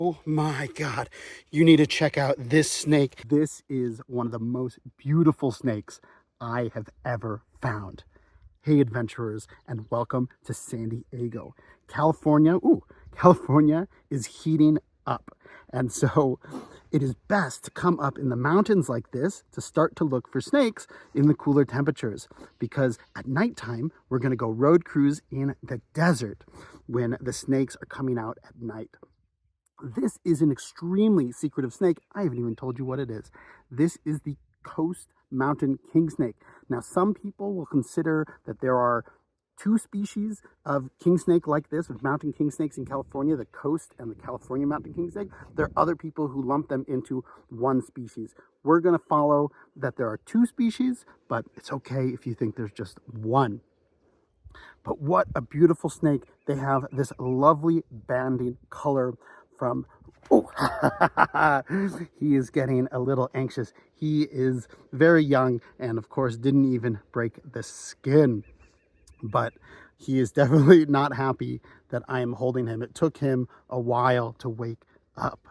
Oh my God, you need to check out this snake. This is one of the most beautiful snakes I have ever found. Hey adventurers, and welcome to San Diego. California, California is heating up. And so it is best to come up in the mountains like this to start to look for snakes in the cooler temperatures, because at nighttime, we're gonna go road cruise in the desert when the snakes are coming out at night. This is an extremely secretive snake. I haven't even told you what it is. This is the coast mountain kingsnake. Now, some people will consider that there are two species of kingsnake like this, of mountain kingsnakes in California, the coast and the California mountain kingsnake. There are other people who lump them into one species. We're going to follow that there are two species, but it's okay if you think there's just one. But what a beautiful snake. They have this lovely banding color from, he is getting a little anxious. He is very young and of course didn't even break the skin, but he is definitely not happy that I am holding him. It took him a while to wake up,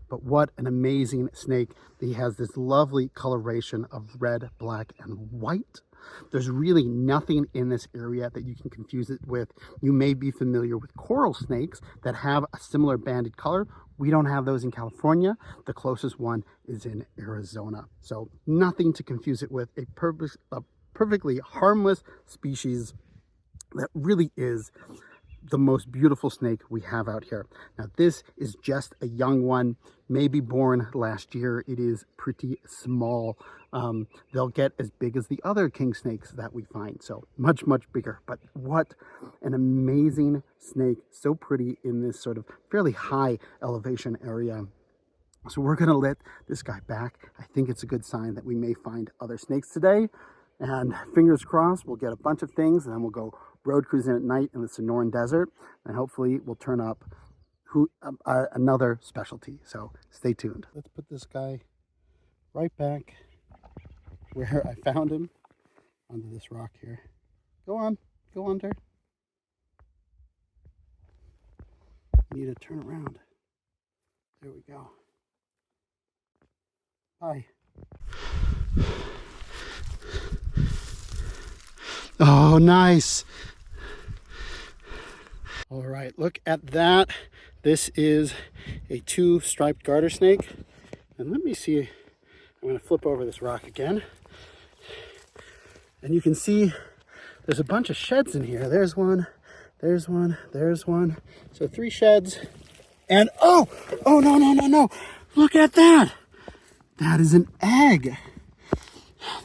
but what an amazing snake. He has this lovely coloration of red, black, and white. There's really nothing in this area that you can confuse it with. You may be familiar with coral snakes that have a similar banded color. We don't have those in California. The closest one is in Arizona. So nothing to confuse it with. A perfectly harmless species that really is the most beautiful snake we have out here. Now, this is just a young one, maybe born last year. It is pretty small. They'll get as big as the other king snakes that we find, so much, much bigger. But what an amazing snake, so pretty in this sort of fairly high elevation area. So we're gonna let this guy back. I think it's a good sign that we may find other snakes today, and fingers crossed we'll get a bunch of things, and then we'll go road cruising at night in the Sonoran Desert, and hopefully we'll turn up another specialty. So stay tuned. Let's put this guy right back where I found him, onto this rock here. Go on, go under. You need to turn around. There we go. Hi. Oh, nice. All right, look at that. This is a two-striped garter snake. And let me see, I'm gonna flip over this rock again. And you can see there's a bunch of sheds in here. There's one, there's one, there's one. So 3 sheds. And oh, no. Look at that. That is an egg.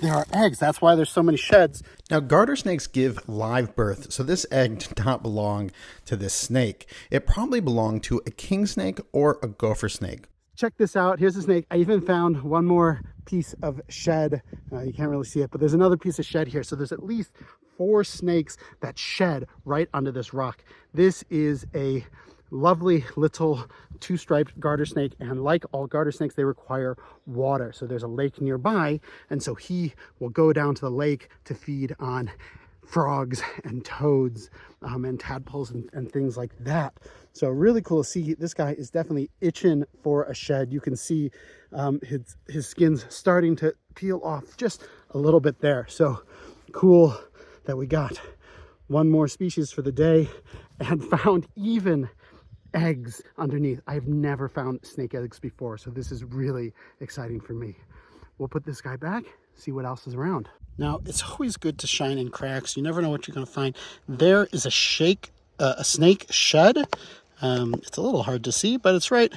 There are eggs. That's why there's so many sheds. Now, garter snakes give live birth, so this egg did not belong to this snake. It probably belonged to a king snake or a gopher snake. Check this out. Here's the snake. I even found one more piece of shed. You can't really see it, but there's another piece of shed here. So there's at least 4 snakes that shed right under this rock. This is a lovely little 2-striped garter snake, and like all garter snakes, they require water. So there's a lake nearby, and so he will go down to the lake to feed on frogs and toads and tadpoles and things like that. So really cool to see. This guy is definitely itching for a shed. You can see his skin's starting to peel off just a little bit there. So cool that we got one more species for the day and found even eggs underneath. I've never found snake eggs before, so this is really exciting for me. We'll put this guy back, see what else is around. Now, it's always good to shine in cracks. You never know what you're going to find. There is a snake shed. It's a little hard to see, but it's right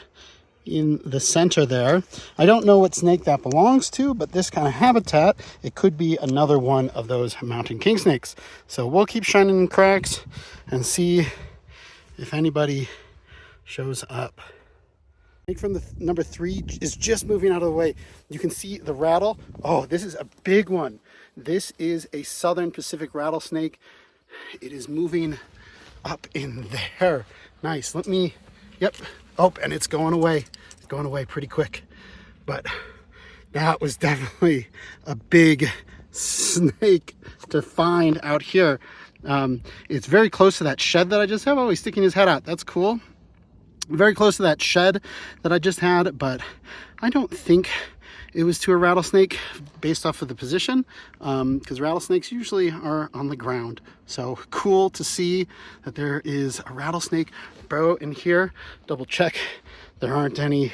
in the center there. I don't know what snake that belongs to, but this kind of habitat, it could be another one of those mountain kingsnakes. So we'll keep shining in cracks and see if anybody shows up. Snake from the number 3 is just moving out of the way. You can see the rattle. Oh, this is a big one. This is a southern Pacific rattlesnake. It is moving up in there. Nice. Yep. Oh, and it's going away. It's going away pretty quick. But that was definitely a big snake to find out here. It's very close to that shed that I just have. Oh, he's sticking his head out. That's cool. Very close to that shed that I just had, but I don't think it was to a rattlesnake based off of the position, because rattlesnakes usually are on the ground. So cool to see that there is a rattlesnake burrow in here. Double check there aren't any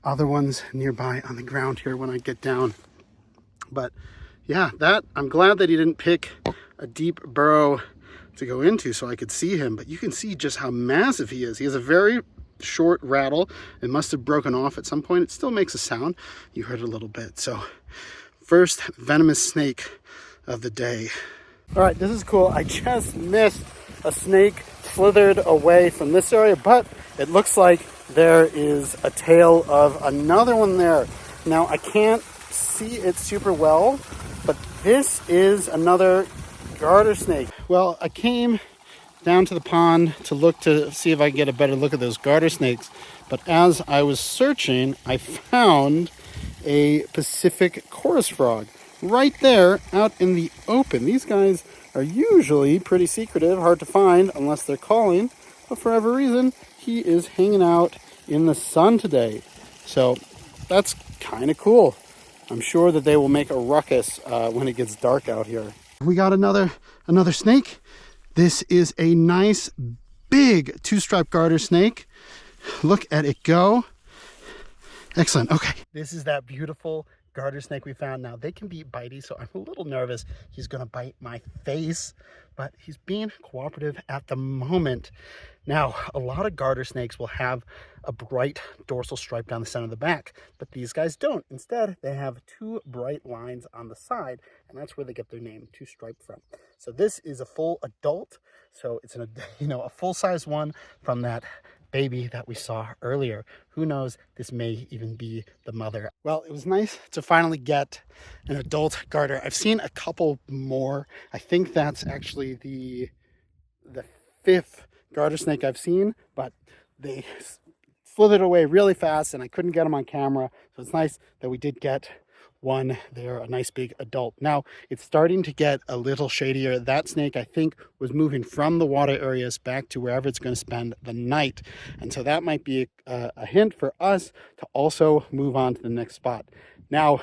other ones nearby on the ground here when I get down. But yeah, I'm glad that he didn't pick a deep burrow to go into so I could see him, but you can see just how massive he is. He has a very short rattle. It must have broken off at some point. It still makes a sound. You heard it a little bit. So first venomous snake of the day. All right, this is cool. I just missed a snake slithered away from this area, but it looks like there is a tail of another one there. Now I can't see it super well, but this is another garter snake. Well, I came down to the pond to look to see if I can get a better look at those garter snakes, but as I was searching, I found a Pacific chorus frog right there out in the open. These guys are usually pretty secretive, hard to find unless they're calling, but for whatever reason, he is hanging out in the sun today. So that's kind of cool. I'm sure that they will make a ruckus when it gets dark out here. We got another snake. This is a nice big two-striped garter snake. Look at it go. Excellent. Okay. This is that beautiful garter snake we found. Now they can be bitey, so I'm a little nervous he's gonna bite my face, but he's being cooperative at the moment. Now, a lot of garter snakes will have a bright dorsal stripe down the center of the back, but these guys don't. Instead, they have two bright lines on the side, and that's where they get their name, two-stripe, from. So this is a full adult, so it's a full-size one from that baby that we saw earlier. Who knows, this may even be the mother. Well, it was nice to finally get an adult garter. I've seen a couple more. I think that's actually the fifth garter snake I've seen, but they slithered away really fast and I couldn't get them on camera. So it's nice that we did get one there, a nice big adult. Now it's starting to get a little shadier. That snake, I think, was moving from the water areas back to wherever it's going to spend the night. And so that might be a hint for us to also move on to the next spot. Now,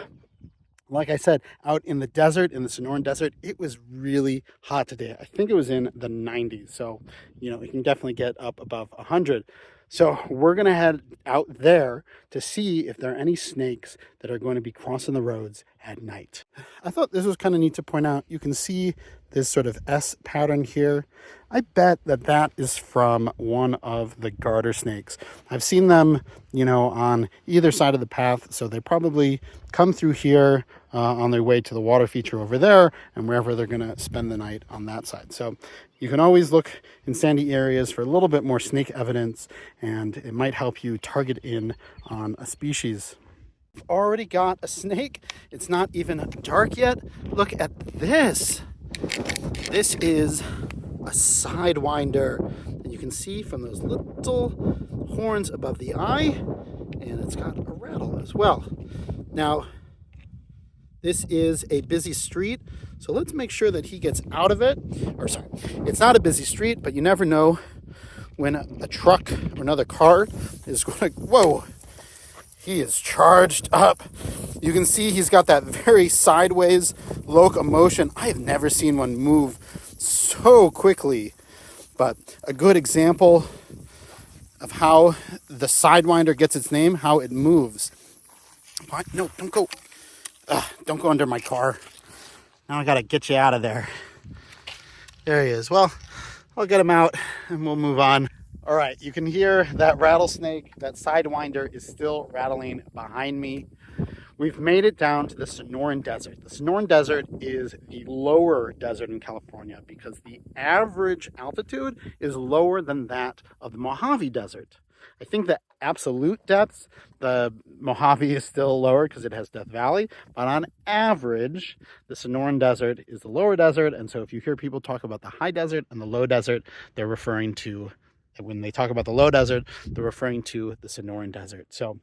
like I said, out in the desert, in the Sonoran desert, it was really hot today. I think it was in the 90s. So, it can definitely get up above 100. So we're going to head out there to see if there are any snakes that are going to be crossing the roads at night. I thought this was kind of neat to point out. You can see this sort of S pattern here. I bet that is from one of the garter snakes. I've seen them, on either side of the path. So they probably come through here on their way to the water feature over there and wherever they're going to spend the night on that side. So you can always look in sandy areas for a little bit more snake evidence, and it might help you target in on a species. We've already got a snake. It's not even dark yet. Look at this. This is a Sidewinder. And you can see from those little horns above the eye, and it's got a rattle as well. Now, this is a busy street, so let's make sure that he gets out of it. Or sorry, it's not a busy street, but you never know when a truck or another car is going to, whoa, he is charged up. You can see he's got that very sideways locomotion. I have never seen one move so quickly, but a good example of how the Sidewinder gets its name, how it moves. What? No, don't go. Don't go under my car. Now I gotta get you out of there. There he is. Well, I'll get him out and we'll move on. All right, you can hear that rattlesnake, that Sidewinder is still rattling behind me. We've made it down to the Sonoran Desert. The Sonoran Desert is the lower desert in California because the average altitude is lower than that of the Mojave Desert. I think the absolute depths, the Mojave is still lower because it has Death Valley, but on average, the Sonoran Desert is the lower desert. And so if you hear people talk about the high desert and the low desert, they're referring to, when they talk about the low desert, they're referring to the Sonoran Desert. So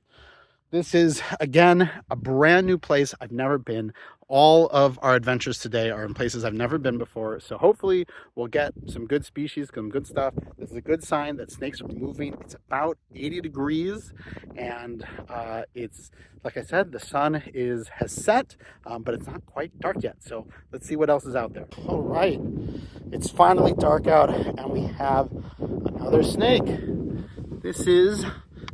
This is, again, a brand new place I've never been. All of our adventures today are in places I've never been before. So hopefully we'll get some good species, some good stuff. This is a good sign that snakes are moving. It's about 80 degrees and it's, like I said, the sun has set, but it's not quite dark yet. So let's see what else is out there. All right, it's finally dark out and we have another snake. This is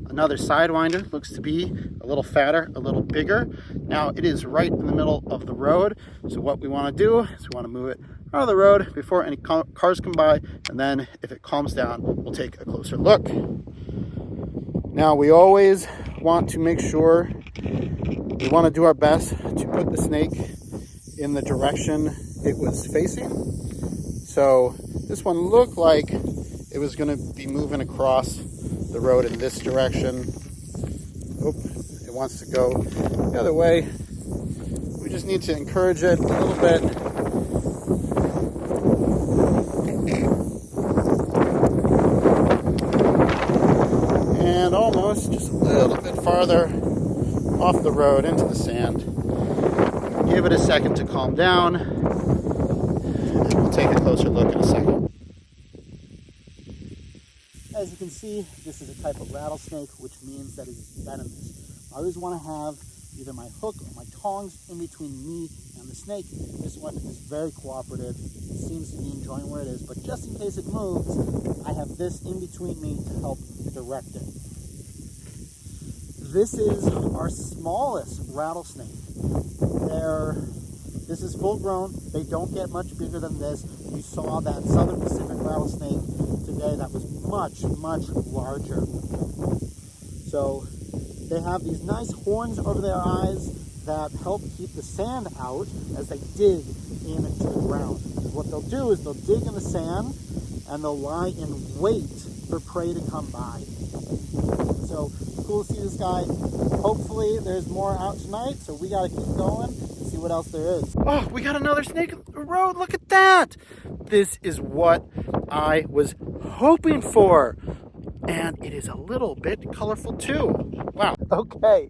another Sidewinder. Looks to be a little fatter, a little bigger. Now it is right in the middle of the road. So what we want to do is we want to move it out of the road before any cars come by. And then if it calms down, we'll take a closer look. Now we always want to make sure, we want to do our best to put the snake in the direction it was facing. So this one looked like it was going to be moving across the road in this direction. Oop, it wants to go the other way. We just need to encourage it a little bit. And almost just a little bit farther off the road into the sand. Give it a second to calm down. And we'll take a closer look in a second. As you can see, this is a type of rattlesnake, which means that it's venomous. I always want to have either my hook or my tongs in between me and the snake. This one is very cooperative. It seems to be enjoying where it is, but just in case it moves, I have this in between me to help direct it. This is our smallest rattlesnake. This is full grown. They don't get much bigger than this. We saw that Southern Pacific rattlesnake today that was much, much larger. So they have these nice horns over their eyes that help keep the sand out as they dig into the ground. What they'll do is they'll dig in the sand and they'll lie in wait for prey to come by. So cool to see this guy. Hopefully there's more out tonight, so we gotta keep going and see what else there is. Oh, we got another snake on the road. Look at that. This is what I was hoping for. And it is a little bit colorful too. Wow. Okay,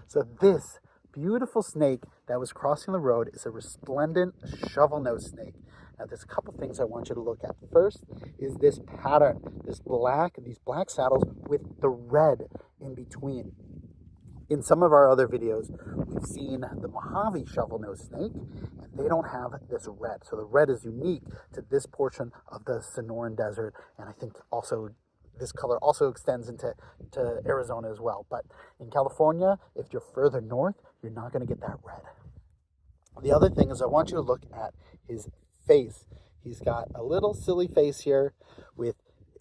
so this beautiful snake that was crossing the road is a resplendent shovel-nosed snake. Now there's a couple things I want you to look at. First is this pattern, these black saddles with the red in between. In some of our other videos, we've seen the Mojave shovel-nosed snake, and they don't have this red. So the red is unique to this portion of the Sonoran Desert, and I think also this color also extends into Arizona as well. But in California, if you're further north, you're not going to get that red. The other thing is I want you to look at his face. He's got a little silly face here with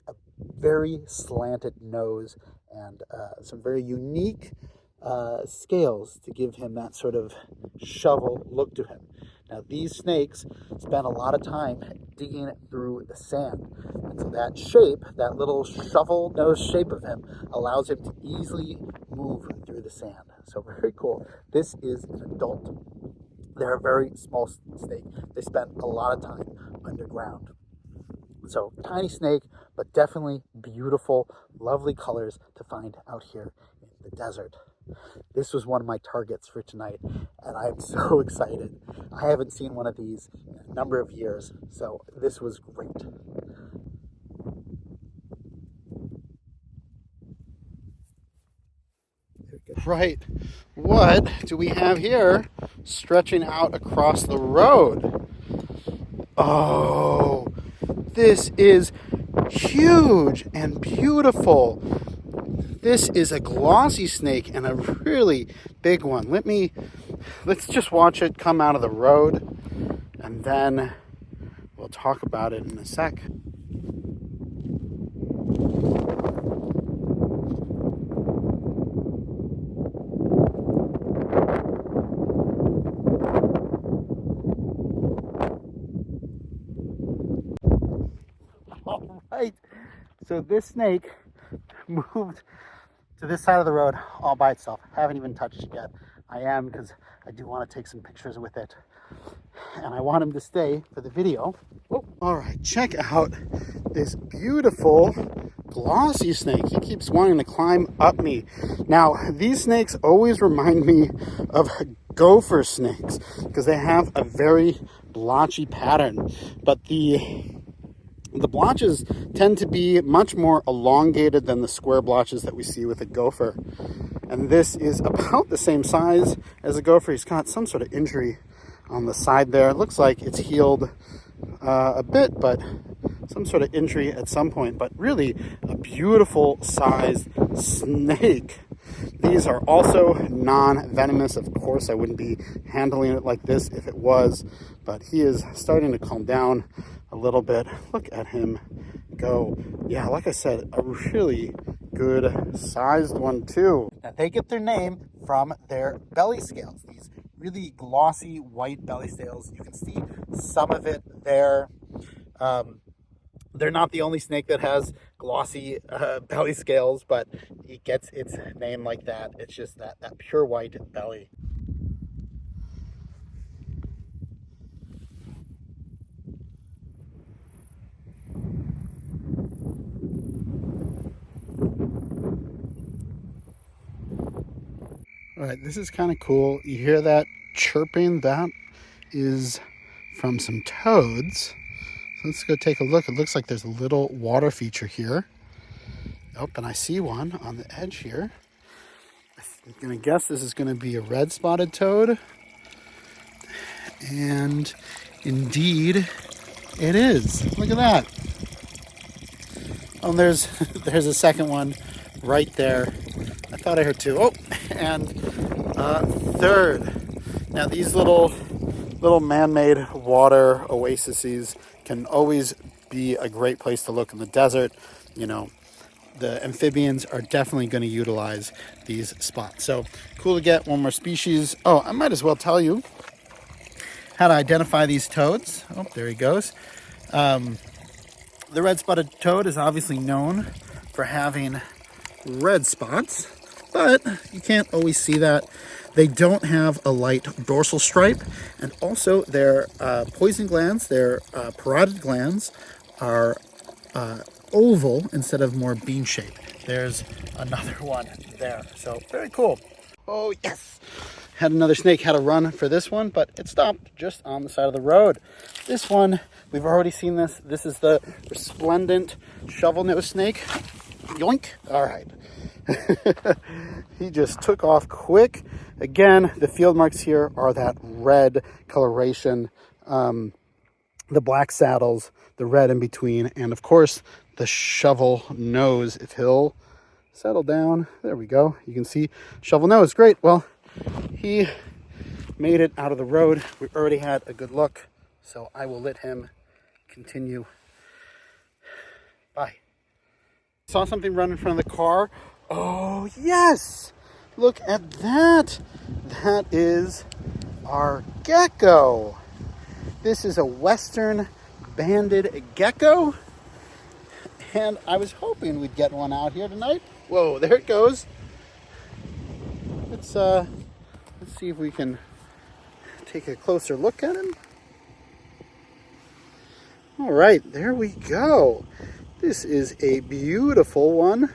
a very slanted nose and some very unique scales to give him that sort of shovel look to him. Now these snakes spend a lot of time digging through the sand. And so that shape, that little shovel nose shape of him allows him to easily move through the sand. So very cool. This is an adult. They're a very small snake. They spend a lot of time underground. So tiny snake, but definitely beautiful, lovely colors to find out here in the desert. This was one of my targets for tonight, and I'm so excited. I haven't seen one of these in a number of years, so this was great. Right, what do we have here stretching out across the road? Oh, this is huge and beautiful. This is a glossy snake and a really big one. Let's just watch it come out of the road and then we'll talk about it in a sec. All right, so this snake moved to this side of the road all by itself. Haven't even touched it yet. I am, because I do want to take some pictures with it. and I want him to stay for the video. Oh, all right, check out this beautiful glossy snake. He keeps wanting to climb up me. Now, these snakes always remind me of gopher snakes because they have a very blotchy pattern, but the blotches tend to be much more elongated than the square blotches that we see with a gopher. And this is about the same size as a gopher. He's got some sort of injury on the side there. It looks like it's healed a bit, but some sort of injury at some point. But really a beautiful sized snake. These are also non-venomous. Of course, I wouldn't be handling it like this if it was, but he is starting to calm down a little bit. Look at him go. Yeah, like I said, a really good sized one too. Now, they get their name from their belly scales, these really glossy white belly scales. You can see some of it there. They're not the only snake that has glossy belly scales, but it gets its name like that. It's just that pure white belly. All right, this is kind of cool. You hear that chirping? That is from some toads. So let's go take a look. It looks like there's a little water feature here. Oh, and I see one on the edge here. I'm going to guess this is going to be a red-spotted toad. And indeed, it is. Look at that. Oh, there's a second one right there. I thought I heard two. Oh, and third. Now, these little man-made water oases can always be a great place to look in the desert. You know, the amphibians are definitely going to utilize these spots. So cool to get one more species. Oh, I might as well tell you how to identify these toads. Oh, there he goes. The red-spotted toad is obviously known for having red spots, but you can't always see that. They don't have a light dorsal stripe, and also their poison glands, their parotid glands, are oval instead of more bean-shaped. There's another one there. So very cool. Oh, yes. Had another snake had a run for this one, but it stopped just on the side of the road. This one, we've already seen this. This is the resplendent shovel-nosed snake. Yoink. All right. He just took off quick. Again, the field marks here are that red coloration, the black saddles, the red in between, and of course the shovel nose. If he'll settle down, there we go. You can see shovel nose. Great. Well, he made it out of the road. We already had a good look, so I will let him continue. Bye. Saw something run in front of the car. Oh, yes! Look at that! That is our gecko. This is a western banded gecko. And I was hoping we'd get one out here tonight. Whoa, there it goes. Let's see if we can take a closer look at him. All right, there we go. This is a beautiful one.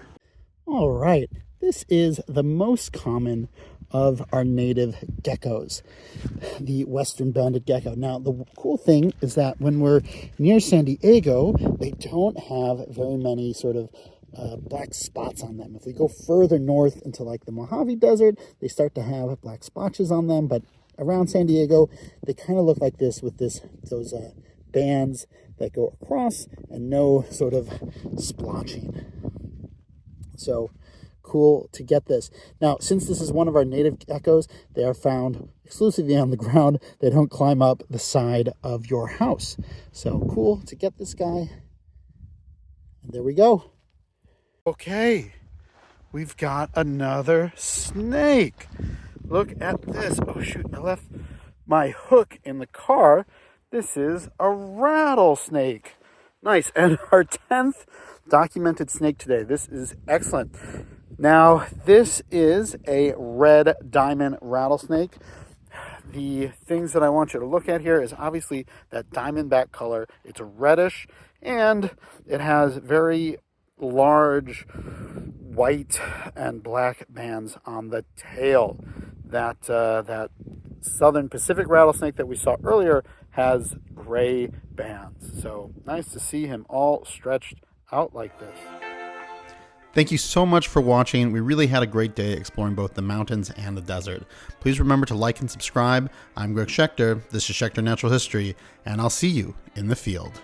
All right, this is the most common of our native geckos, the western banded gecko. Now, the cool thing is that when we're near San Diego, they don't have very many sort of black spots on them. If we go further north into like the Mojave Desert, they start to have black spotches on them, but around San Diego, they kind of look like this with those bands that go across and no sort of splotching. So cool to get this. Now, since this is one of our native geckos, they are found exclusively on the ground. They don't climb up the side of your house. So cool to get this guy. And there we go. Okay, we've got another snake. Look at this. Oh shoot, I left my hook in the car. This is a rattlesnake. Nice, and our 10th documented snake today. This is excellent. Now, this is a red diamond rattlesnake. the things that I want you to look at here is obviously that diamondback color. It's reddish and it has very large white and black bands on the tail. That southern Pacific rattlesnake that we saw earlier has gray bands. So nice to see him all stretched out like this. Thank you so much for watching. We really had a great day exploring both the mountains and the desert. Please remember to like and subscribe. I'm Greg Schechter. This is Schechter Natural History, and I'll see you in the field.